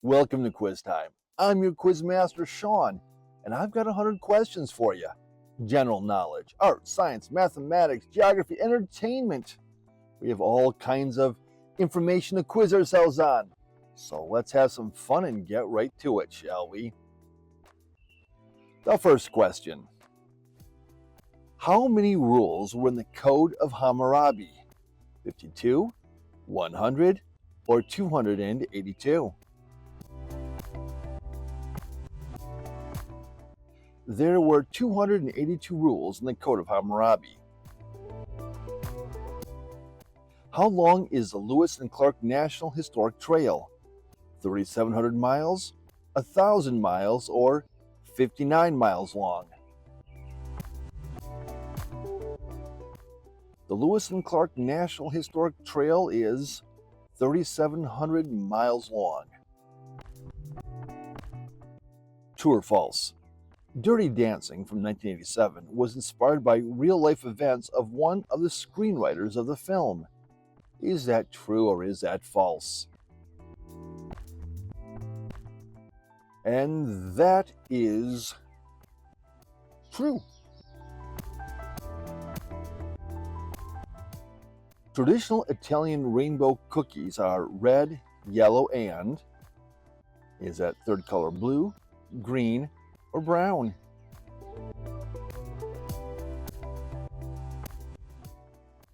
Welcome to Quiz Time. I'm your quiz master, Sean, and I've got 100 questions for you. General knowledge, art, science, mathematics, geography, entertainment. We have all kinds of information to quiz ourselves on. So let's have some fun and get right to it, shall we? The first question. How many rules were in the Code of Hammurabi? 52, 100, or 282? There were 282 rules in the Code of Hammurabi. How long is the Lewis and Clark National Historic Trail? 3,700 miles, 1,000 miles, or 59 miles long? The Lewis and Clark National Historic Trail is 3,700 miles long. True or false? Dirty Dancing from 1987 was inspired by real-life events of one of the screenwriters of the film. Is that true or is that false? And that is true. Traditional Italian rainbow cookies are red, yellow, and is that third color blue, green, or brown?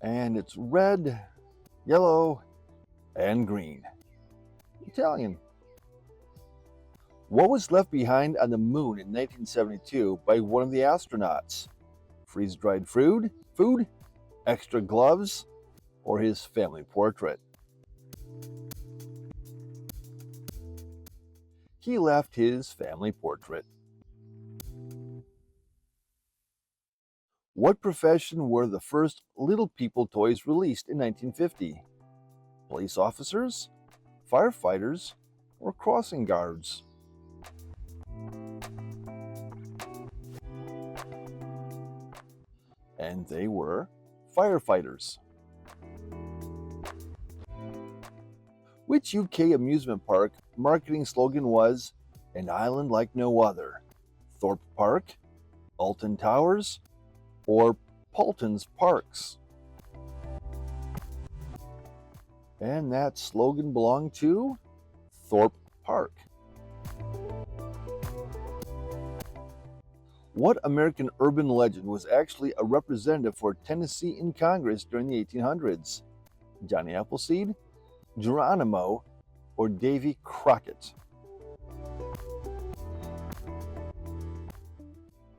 And it's red, yellow, and green. Italian. What was left behind on the moon in 1972 by one of the astronauts? Freeze-dried food, extra gloves, or his family portrait? He left his family portrait. What profession were the first Little People toys released in 1950? Police officers, firefighters, or crossing guards? And they were firefighters. Which UK amusement park marketing slogan was "An island like no other"? Thorpe Park, Alton Towers, or Paulton's Parks? And that slogan belonged to Thorpe Park. What American urban legend was actually a representative for Tennessee in Congress during the 1800s? Johnny Appleseed, Geronimo, or Davy Crockett?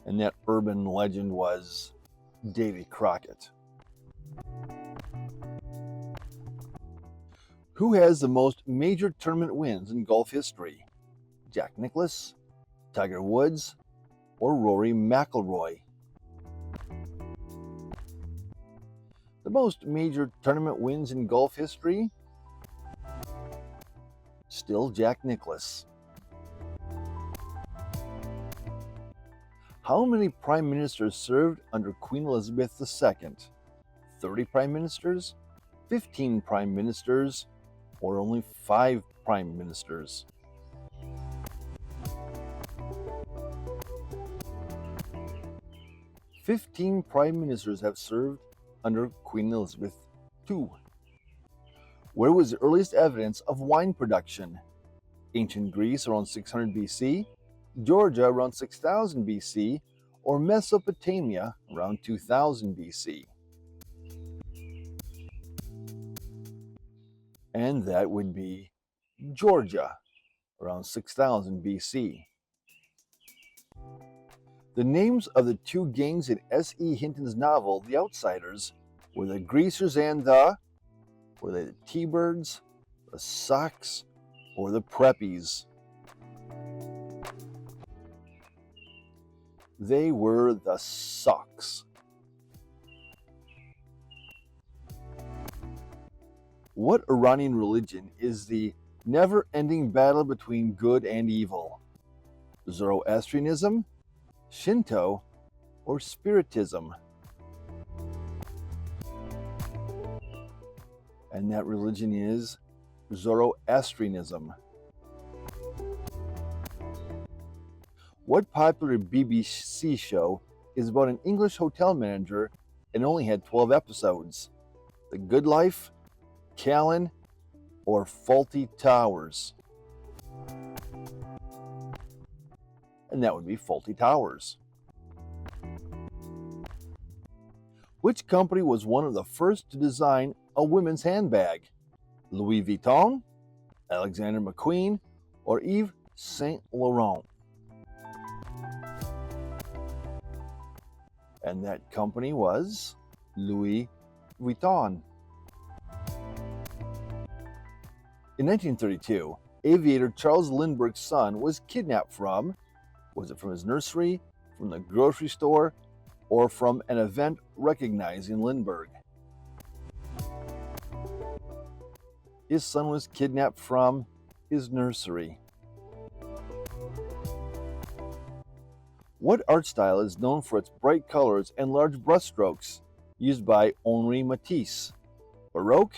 And that urban legend was Davy Crockett. Who has the most major tournament wins in golf history? Jack Nicklaus, Tiger Woods, or Rory McIlroy? The most major tournament wins in golf history? Still Jack Nicklaus. How many prime ministers served under Queen Elizabeth II? 30 prime ministers, 15 prime ministers, or only 5 prime ministers? "15 prime ministers have served under Queen Elizabeth II." Where was the earliest evidence of wine production? Ancient Greece around 600 BC, Georgia around 6000 BC, or Mesopotamia around 2000 BC? And that would be Georgia around 6000 BC. The names of the two gangs in S.E. Hinton's novel, The Outsiders, were the Greasers and were they the T-Birds, the Sox, or the Preppies? They were the Sox. What Iranian religion is the never-ending battle between good and evil? Zoroastrianism, Shinto, or Spiritism? And that religion is Zoroastrianism. What popular BBC show is about an English hotel manager and only had 12 episodes? The Good Life, Callan, or Faulty Towers? And that would be Faulty Towers. Which company was one of the first to design a women's handbag? Louis Vuitton, Alexander McQueen, or Yves Saint Laurent? And that company was Louis Vuitton. In 1932, aviator Charles Lindbergh's son was kidnapped from, was it from his nursery, from the grocery store, or from an event recognizing Lindbergh? His son was kidnapped from his nursery. What art style is known for its bright colors and large brushstrokes used by Henri Matisse? Baroque,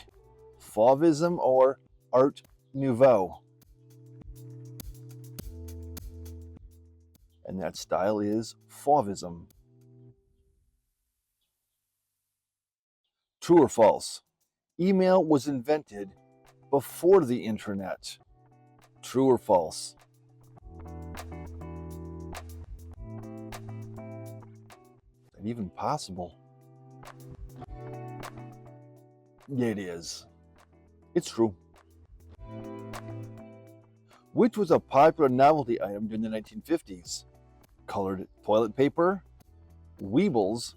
Fauvism, or Art Nouveau? And that style is Fauvism. True or false? Email was invented before the internet. True or false? Is that even possible? Yeah, it is. It's true. Which was a popular novelty item during the 1950s? Colored toilet paper, Weebles,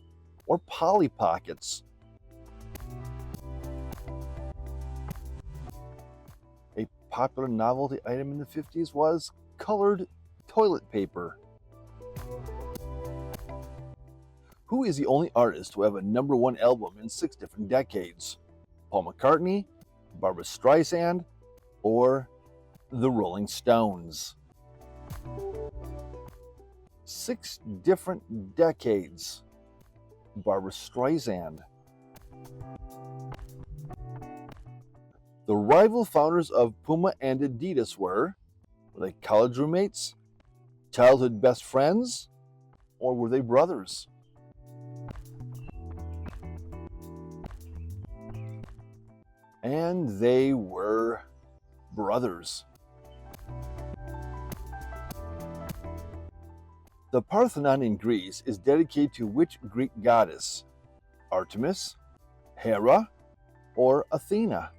or Polly Pockets? A popular novelty item in the 50s was colored toilet paper. Who is the only artist to have a #1 album in 6 different decades? Paul McCartney, Barbra Streisand, or the Rolling Stones? 6 different decades. Barbra Streisand. The rival founders of Puma and Adidas were they college roommates, childhood best friends, or were they brothers? And they were brothers. The Parthenon in Greece is dedicated to which Greek goddess? Artemis, Hera, or Athena?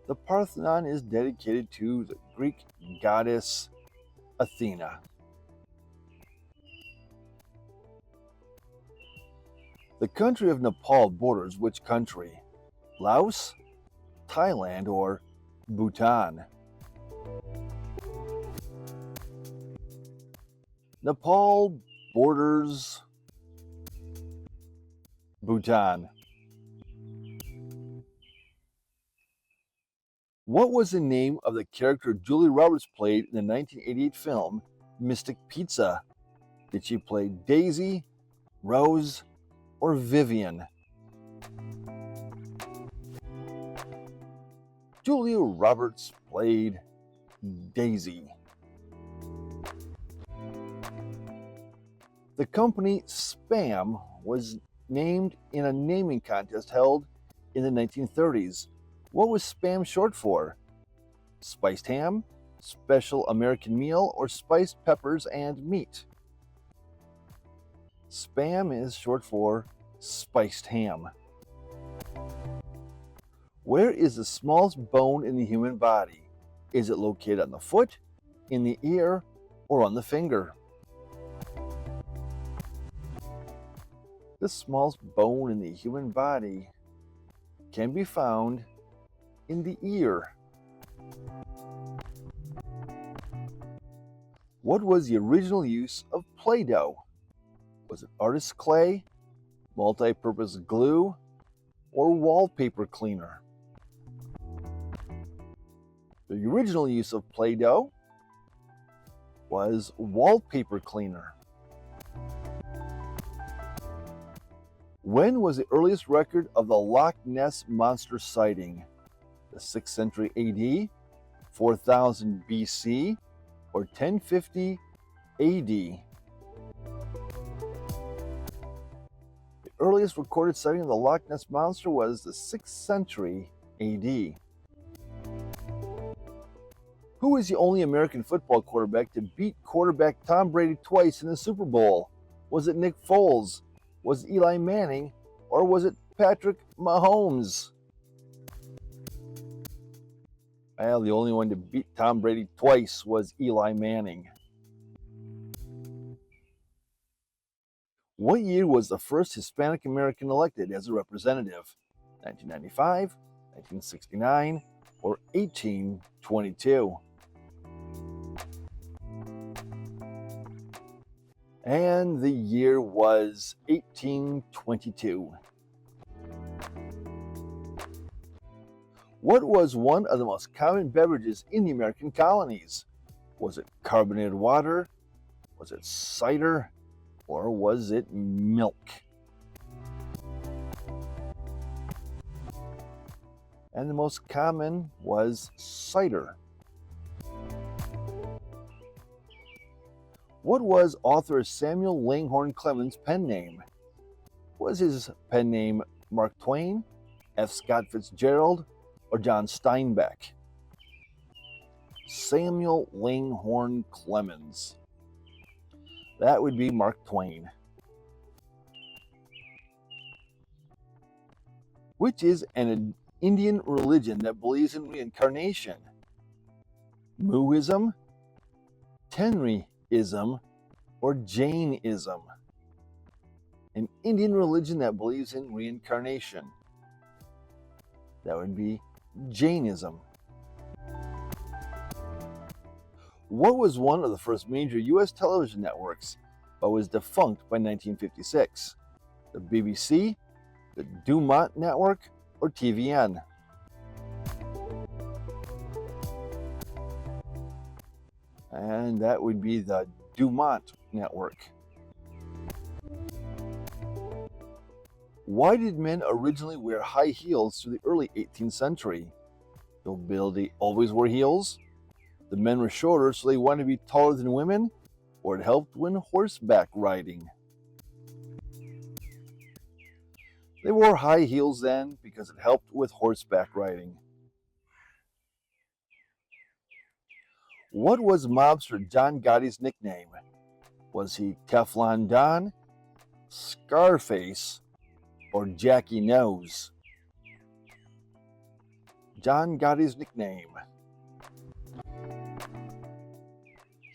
The Parthenon is dedicated to the Greek goddess Athena. The country of Nepal borders which country? Laos, Thailand, or Bhutan? Nepal borders Bhutan. What was the name of the character Julia Roberts played in the 1988 film Mystic Pizza? Did she play Daisy, Rose, or Vivian? Julia Roberts played Daisy. The company Spam was named in a naming contest held in the 1930s. What was Spam short for? Spiced ham, special American meal, or spiced peppers and meat? Spam is short for spiced ham. Where is the smallest bone in the human body? Is it located on the foot, in the ear, or on the finger? The smallest bone in the human body can be found in the ear. What was the original use of Play-Doh? Was it artist's clay, multi-purpose glue, or wallpaper cleaner? The original use of Play-Doh was wallpaper cleaner. When was the earliest record of the Loch Ness Monster sighting? The 6th century AD, 4000 BC or 1050 AD? The earliest recorded sighting of the Loch Ness Monster was the 6th century AD. Who is the only American football quarterback to beat quarterback Tom Brady twice in the Super Bowl? Was it Nick Foles? Was it Eli Manning? Or was it Patrick Mahomes? Well, the only one to beat Tom Brady twice was Eli Manning. What year was the first Hispanic American elected as a representative? 1995, 1969, or 1822? And the year was 1822. What was one of the most common beverages in the American colonies? Was it carbonated water? Was it cider? Or was it milk? And the most common was cider. What was author Samuel Langhorne Clemens' pen name? Was his pen name Mark Twain, F. Scott Fitzgerald, or John Steinbeck? Samuel Langhorne Clemens. That would be Mark Twain. Which is an Indian religion that believes in reincarnation? Muism, Tenriism, or Jainism? An Indian religion that believes in reincarnation. That would be Jainism. What was one of the first major U.S. television networks but was defunct by 1956? The BBC, the Dumont Network, or TVN? And that would be the Dumont Network. Why did men originally wear high heels through the early 18th century? Nobility always wore heels? The men were shorter, so they wanted to be taller than women, or it helped when horseback riding. They wore high heels then because it helped with horseback riding. What was mobster John Gotti's nickname? Was he Teflon Don, Scarface, or Jackie Nose? John Gotti's nickname.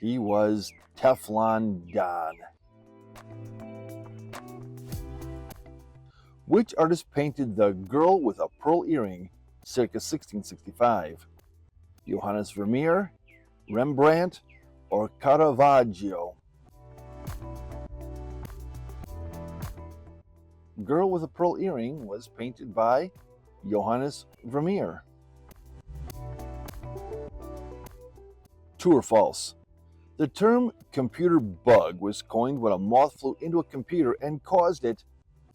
He was Teflon Don. Which artist painted The Girl with a Pearl Earring circa 1665? Johannes Vermeer, Rembrandt, or Caravaggio? Girl with a Pearl Earring was painted by Johannes Vermeer. True or false? The term computer bug was coined when a moth flew into a computer and caused it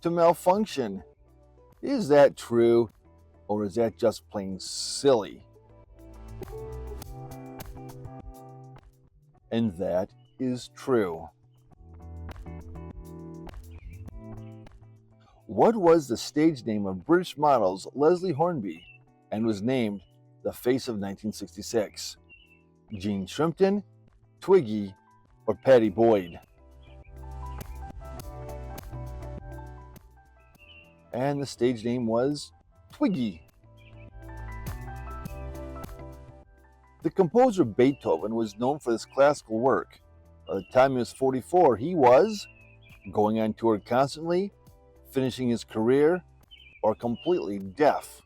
to malfunction. Is that true, or is that just plain silly? And that is true. What was the stage name of British models Leslie Hornby and was named the Face of 1966? Jean Shrimpton, Twiggy, or Patty Boyd? And the stage name was Twiggy. The composer Beethoven was known for this classical work. By the time he was 44, he was going on tour constantly, finishing his career, or completely deaf.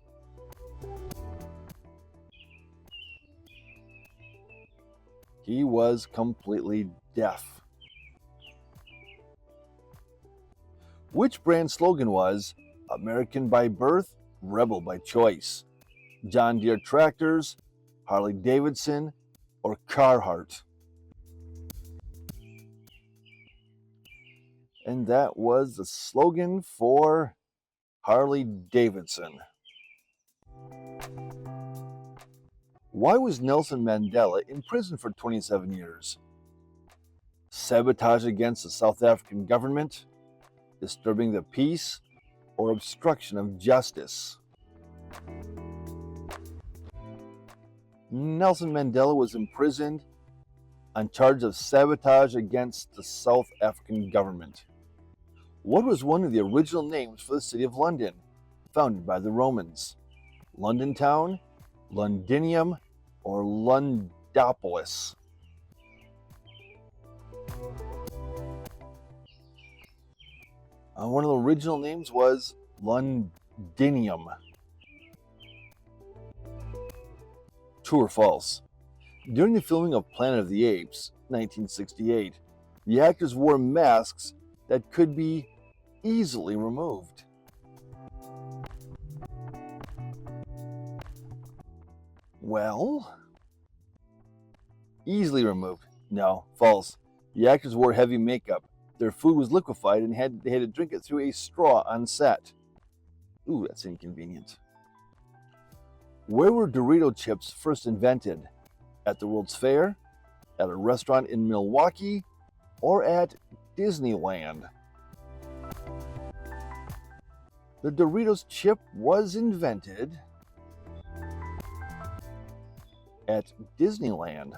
He was completely deaf. Which brand slogan was American by birth, rebel by choice? John Deere tractors, Harley Davidson, or Carhartt? And that was the slogan for Harley Davidson. Why was Nelson Mandela in prison for 27 years? Sabotage against the South African government, disturbing the peace, or obstruction of justice? Nelson Mandela was imprisoned on charge of sabotage against the South African government. What was one of the original names for the city of London, founded by the Romans? London Town, Londinium, or Londopolis? One of the original names was Londinium. True or false? During the filming of Planet of the Apes, 1968, the actors wore masks that could be easily removed. Well, easily removed. No, false. The actors wore heavy makeup. Their food was liquefied and they had to drink it through a straw on set. Ooh, that's inconvenient. Where were Dorito chips first invented? At the World's Fair, at a restaurant in Milwaukee, or at Disneyland? The Doritos chip was invented at Disneyland.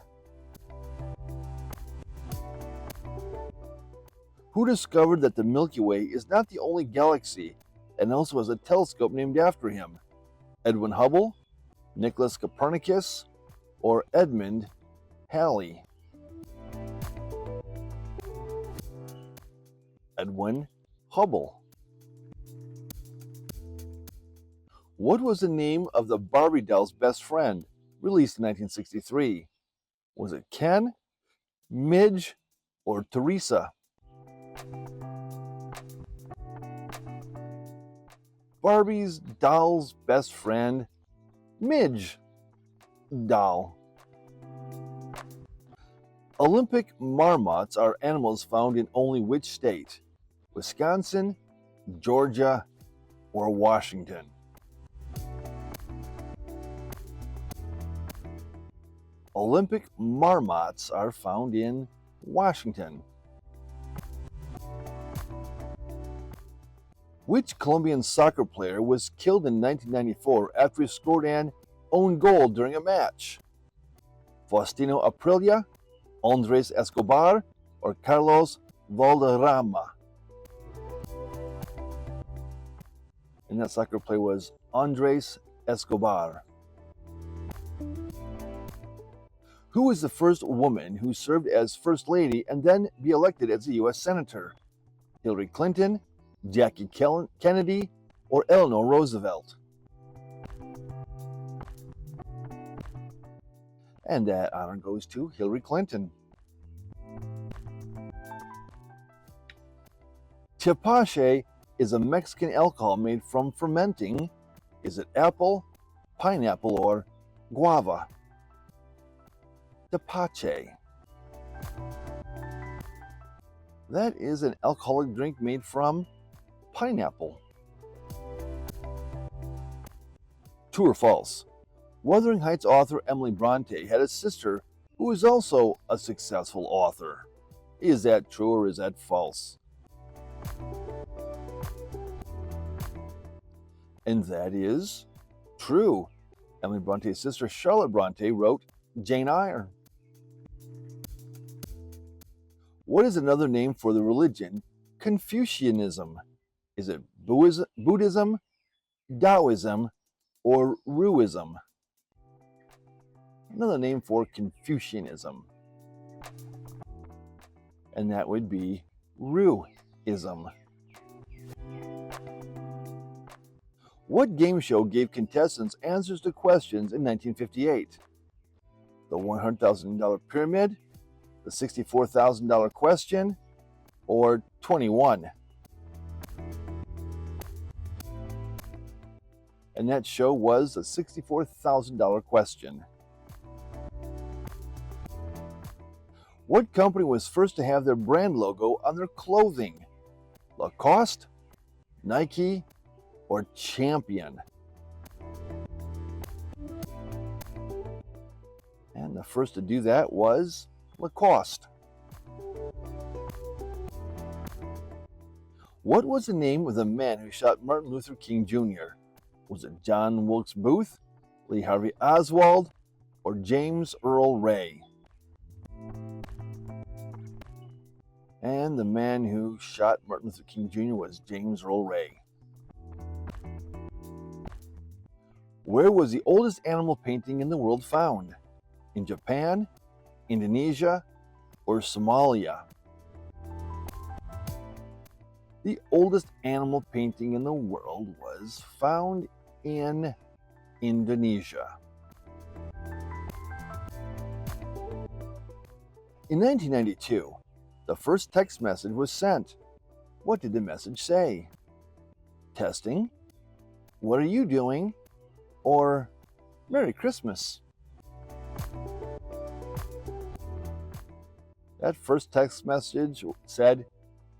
Who discovered that the Milky Way is not the only galaxy and also has a telescope named after him? Edwin Hubble, Nicholas Copernicus, or Edmund Halley? Edwin Hubble. What was the name of the Barbie doll's best friend, released in 1963? Was it Ken, Midge, or Teresa? Barbie's doll's best friend, Midge doll. Olympic marmots are animals found in only which state? Wisconsin, Georgia, or Washington? Olympic marmots are found in Washington. Which Colombian soccer player was killed in 1994 after he scored an own goal during a match? Faustino Aprilia, Andres Escobar, or Carlos Valderrama? And that soccer player was Andres Escobar. Who was the first woman who served as First Lady and then be elected as a U.S. Senator? Hillary Clinton, Jackie Kennedy, or Eleanor Roosevelt? And that honor goes to Hillary Clinton. Tepache is a Mexican alcohol made from fermenting. Is it apple, pineapple, or guava? Tepache. That is an alcoholic drink made from pineapple. True or false? Wuthering Heights author Emily Bronte had a sister who was also a successful author. Is that true or is that false? And that is true. Emily Bronte's sister Charlotte Bronte wrote Jane Eyre. What is another name for the religion Confucianism? Is it Buddhism, Taoism, or Ruism? Another name for Confucianism. And that would be Ruism. What game show gave contestants answers to questions in 1958? The $100,000 Pyramid, the $64,000 Question, or 21? And that show was the $64,000 Question. What company was first to have their brand logo on their clothing? Lacoste, Nike, or Champion? the first to do that was Lacoste. What was the name of the man who shot Martin Luther King Jr.? Was it John Wilkes Booth, Lee Harvey Oswald, or James Earl Ray? And the man who shot Martin Luther King Jr. was James Earl Ray. Where was the oldest animal painting in the world found? In Japan, Indonesia, or Somalia? The oldest animal painting in the world was found in Indonesia. In 1992, the first text message was sent. What did the message say? Testing? What are you doing? Or Merry Christmas? That first text message said,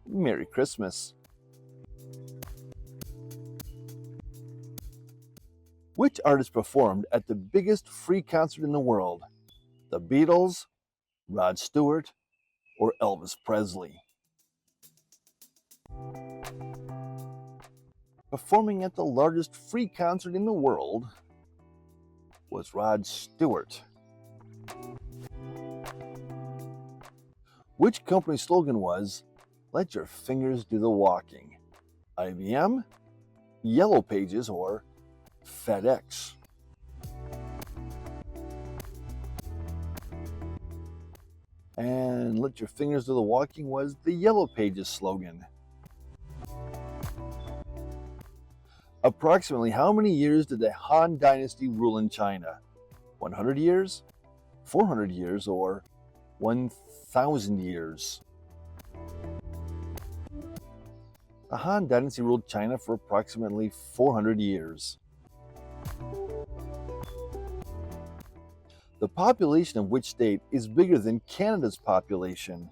Merry Christmas. Which artist performed at the biggest free concert in the world? The Beatles, Rod Stewart, or Elvis Presley? Performing at the largest free concert in the world was Rod Stewart. Which company's slogan was, Let your fingers do the walking? IBM, Yellow Pages, or FedEx? And let your fingers do the walking was the Yellow Pages slogan. Approximately how many years did the Han Dynasty rule in China? 100 years, 400 years, or 1,000 years? The Han Dynasty ruled China for approximately 400 years. The population of which state is bigger than Canada's population?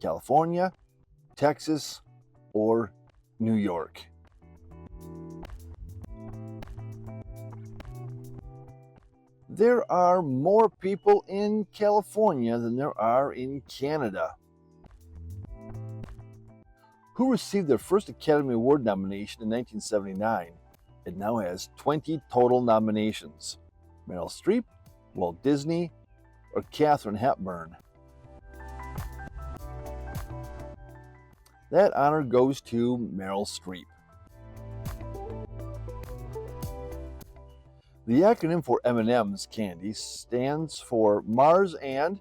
California, Texas, or New York? There are more people in California than there are in Canada. Who received their first Academy Award nomination in 1979? It now has 20 total nominations. Meryl Streep, Walt Disney, or Katharine Hepburn? That honor goes to Meryl Streep. The acronym for M&M's candy stands for Mars and,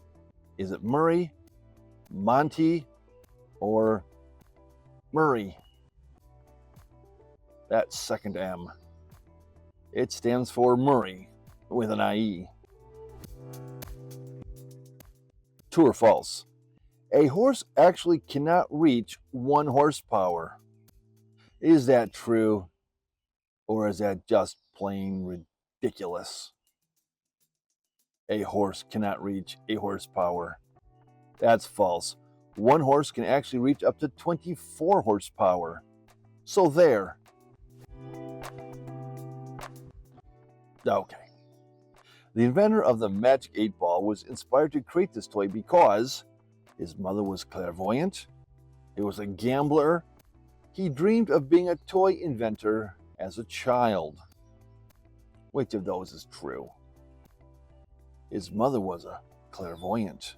is it Murray, Monty, or Murray? That second M. It stands for Murray with an IE. True or false? A horse actually cannot reach 1 horsepower. Is that true? Or is that just plain ridiculous? A horse cannot reach a horsepower. That's false. 1 horse can actually reach up to 24 horsepower. So there. Okay. The inventor of the Magic 8 Ball was inspired to create this toy because his mother was clairvoyant, he was a gambler, he dreamed of being a toy inventor as a child. Which of those is true? His mother was a clairvoyant.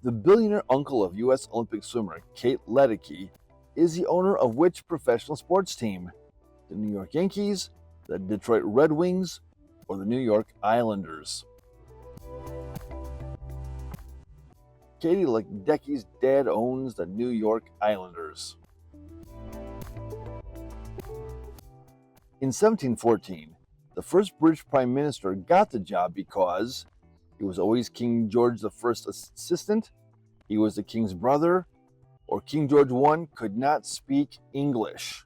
The billionaire uncle of U.S. Olympic swimmer Kate Ledecky is the owner of which professional sports team? The New York Yankees, the Detroit Red Wings, or the New York Islanders? Katie Ledecky's dad owns the New York Islanders. In 1714, the first British Prime Minister got the job because he was always King George I's assistant, he was the king's brother, or King George I could not speak English.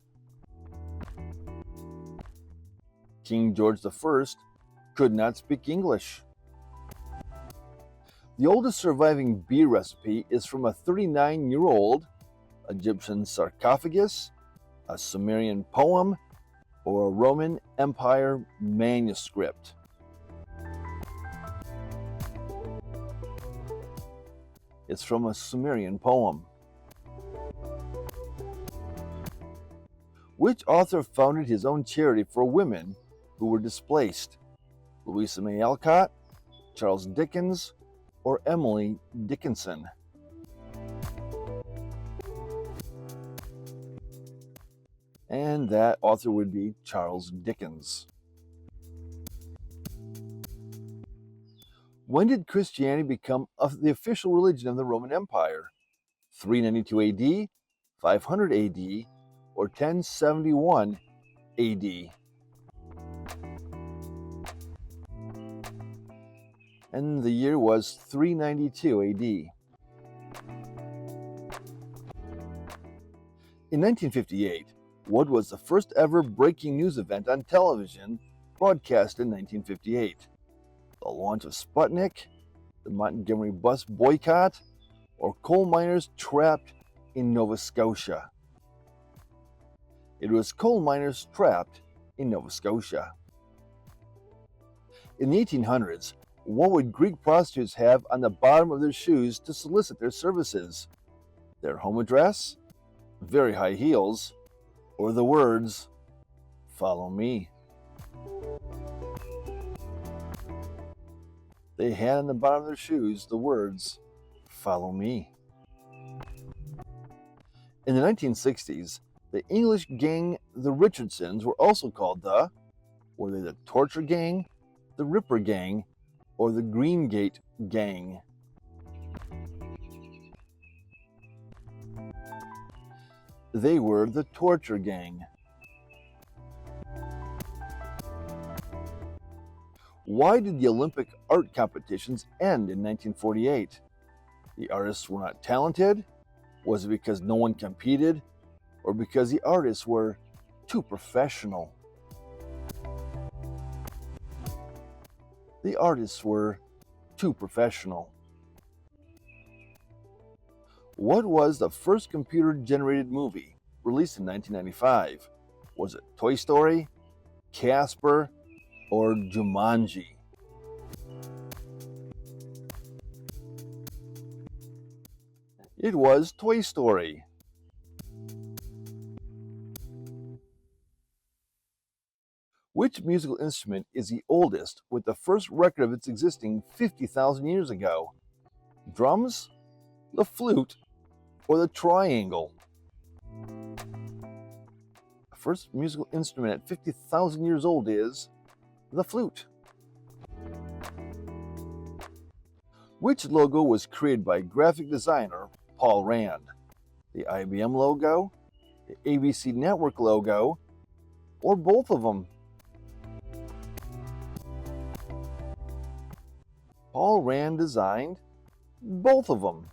King George I could not speak English. The oldest surviving beer recipe is from a 39-year-old Egyptian sarcophagus, a Sumerian poem, or a Roman Empire manuscript. It's from a Sumerian poem. Which author founded his own charity for women who were displaced? Louisa May Alcott, Charles Dickens, or Emily Dickinson? And that author would be Charles Dickens. When did Christianity become the official religion of the Roman Empire? 392 AD, 500 AD, or 1071 AD? And the year was 392 AD. In 1958, what was the first ever breaking news event on television broadcast in 1958? The launch of Sputnik, the Montgomery bus boycott, or coal miners trapped in Nova Scotia? It was coal miners trapped in Nova Scotia. In the 1800s, what would Greek prostitutes have on the bottom of their shoes to solicit their services? Their home address, very high heels, or the words, "Follow me"? They had on the bottom of their shoes the words, "Follow me." In the 1960s, the English gang, the Richardsons, were also called were they the Torture Gang, the Ripper Gang, or the Greengate Gang? They were the Torture Gang. Why did the Olympic art competitions end in 1948? The artists were not talented? Was it because no one competed? Or because the artists were too professional? The artists were too professional. What was the first computer-generated movie released in 1995? Was it Toy Story, Casper, or Jumanji? It was Toy Story. Which musical instrument is the oldest with the first record of its existing 50,000 years ago? Drums, the flute, or the triangle? The first musical instrument at 50,000 years old is the flute. Which logo was created by graphic designer Paul Rand? The IBM logo, the ABC Network logo, or both of them? Paul Rand designed both of them.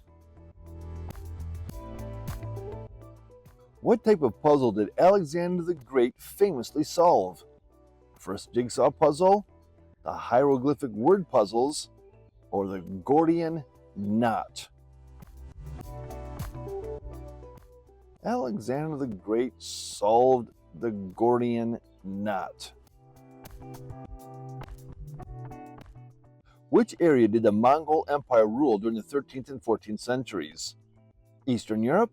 What type of puzzle did Alexander the Great famously solve? First jigsaw puzzle, the hieroglyphic word puzzles, or the Gordian knot? Alexander the Great solved the Gordian knot. Which area did the Mongol Empire rule during the 13th and 14th centuries? Eastern Europe,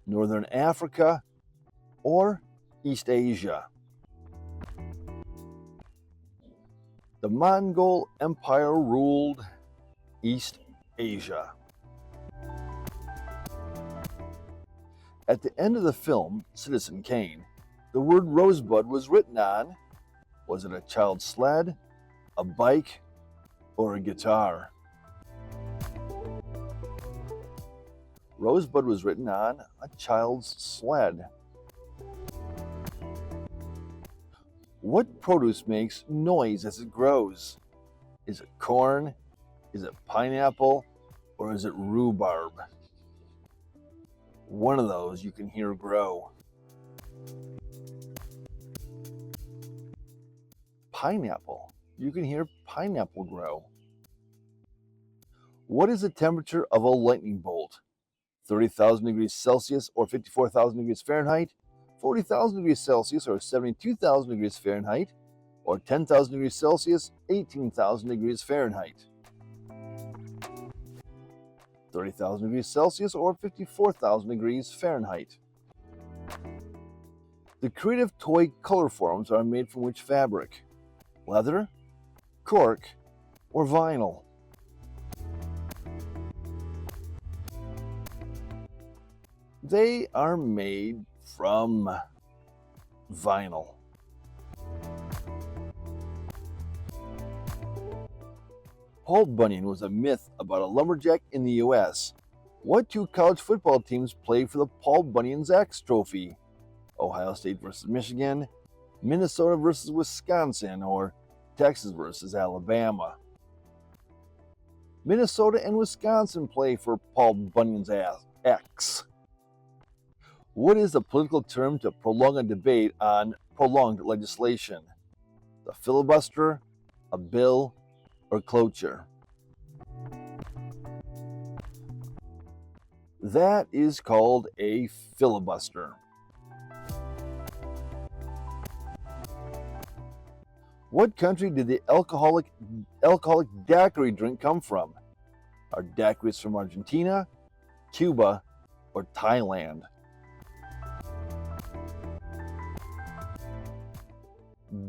Northern Africa, or East Asia? The Mongol Empire ruled East Asia. At the end of the film, Citizen Kane, the word Rosebud was written on. Was it a child's sled, a bike, or a guitar? Rosebud was written on a child's sled. What produce makes noise as it grows? Is it corn? Is it pineapple? Or is it rhubarb? One of those you can hear grow. Pineapple. You can hear pineapple grow. What is the temperature of a lightning bolt? 30,000 degrees Celsius or 54,000 degrees Fahrenheit, 40,000 degrees Celsius or 72,000 degrees Fahrenheit, or 10,000 degrees Celsius, 18,000 degrees Fahrenheit? 30,000 degrees Celsius or 54,000 degrees Fahrenheit. The creative toy color forms are made from which fabric? Leather, cork, or vinyl? They are made from vinyl. Paul Bunyan was a myth about a lumberjack in the U.S. What two college football teams played for the Paul Bunyan's X Trophy? Ohio State versus Michigan, Minnesota versus Wisconsin, or Texas versus Alabama? Minnesota and Wisconsin play for Paul Bunyan's X. What is the political term to prolong a debate on prolonged legislation? The filibuster, a bill, or cloture? That is called a filibuster. What country did the alcoholic daiquiri drink come from? Are daiquiris from Argentina, Cuba, or Thailand?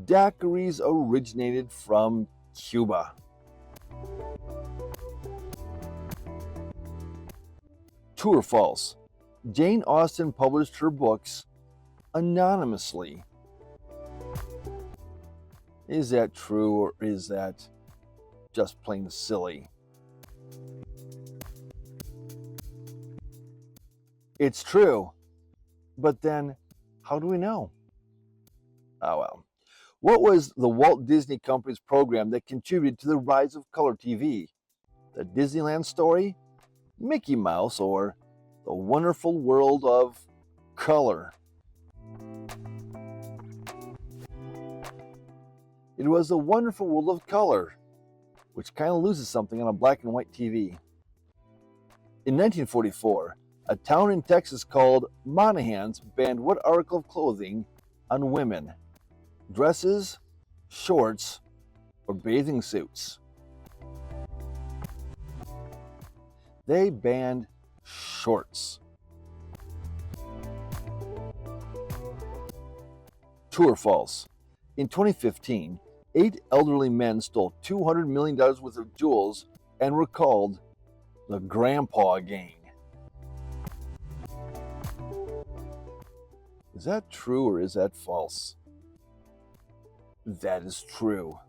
Daiquiris originated from Cuba. True or false? Jane Austen published her books anonymously. Is that true or is that just plain silly? It's true. But then, how do we know? Oh well. What was the Walt Disney Company's program that contributed to the rise of color TV? The Disneyland Story, Mickey Mouse, or The Wonderful World of Color? It was The Wonderful World of Color, which kind of loses something on a black and white TV. In 1944, a town in Texas called Monahans banned what article of clothing on women? Dresses, shorts, or bathing suits? They banned shorts. True or false? In 2015, 8 elderly men stole $200 million worth of jewels and were called the Grandpa Gang. Is that true or is that false? That is true.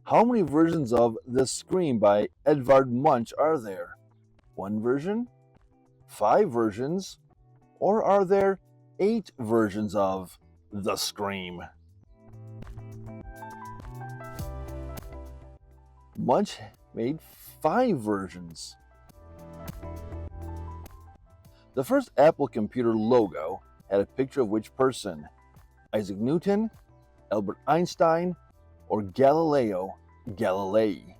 How many versions of The Scream by Edvard Munch are there? 1 version? 5 versions? Or are there 8 versions of The Scream? Munch made 5 versions. The first Apple computer logo had a picture of which person? Isaac Newton, Albert Einstein, or Galileo Galilei?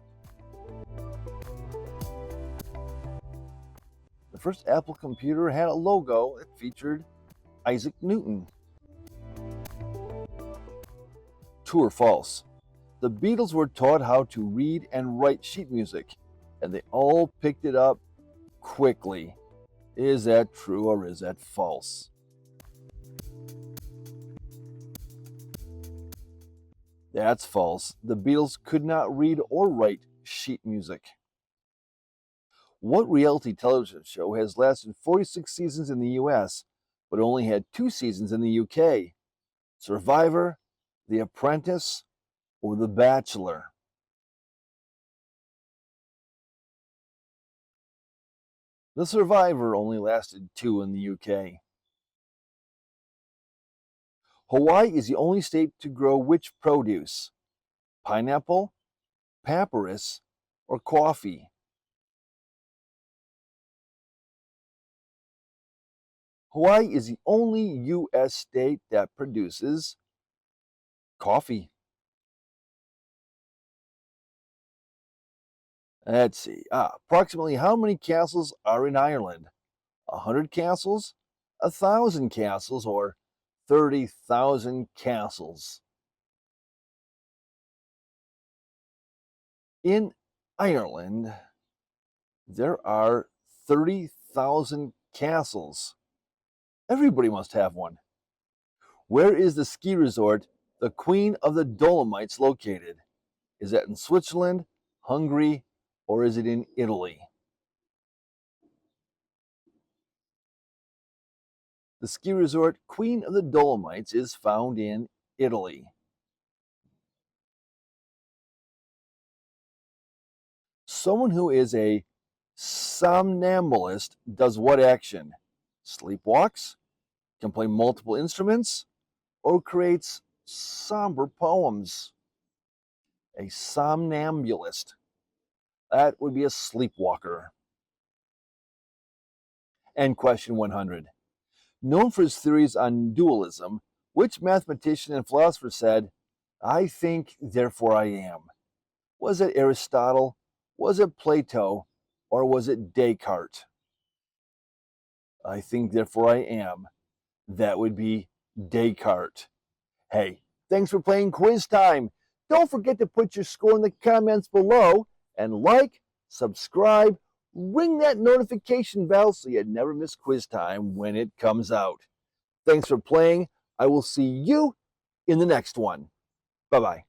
The first Apple computer had a logo that featured Isaac Newton. True or false? The Beatles were taught how to read and write sheet music, and they all picked it up quickly. Is that true or is that false? That's false. The Beatles could not read or write sheet music. What reality television show has lasted 46 seasons in the US, but only had 2 seasons in the UK? Survivor, The Apprentice, or The Bachelor? The Survivor only lasted 2 in the UK. Hawaii is the only state to grow which produce? Pineapple, papyrus, or coffee? Hawaii is the only U.S. state that produces coffee. Let's see. Approximately how many castles are in Ireland? 100 castles, 1,000 castles, or 30,000 castles? In Ireland, there are 30,000 castles. Everybody must have one. Where is the ski resort, the Queen of the Dolomites, located? Is that in Switzerland, Hungary, or is it in Italy? The ski resort Queen of the Dolomites is found in Italy. Someone who is a somnambulist does what action? Sleepwalks, can play multiple instruments, or creates somber poems? A somnambulist. That would be a sleepwalker. And question 100. Known for his theories on dualism, which mathematician and philosopher said, I think, therefore I am? Was it Aristotle? Was it Plato? Or was it Descartes? I think, therefore I am. That would be Descartes. Hey, thanks for playing Quiz Time. Don't forget to put your score in the comments below and like, subscribe, ring that notification bell so you never miss Quiz Time when it comes out. Thanks for playing. I will see you in the next one. Bye-bye.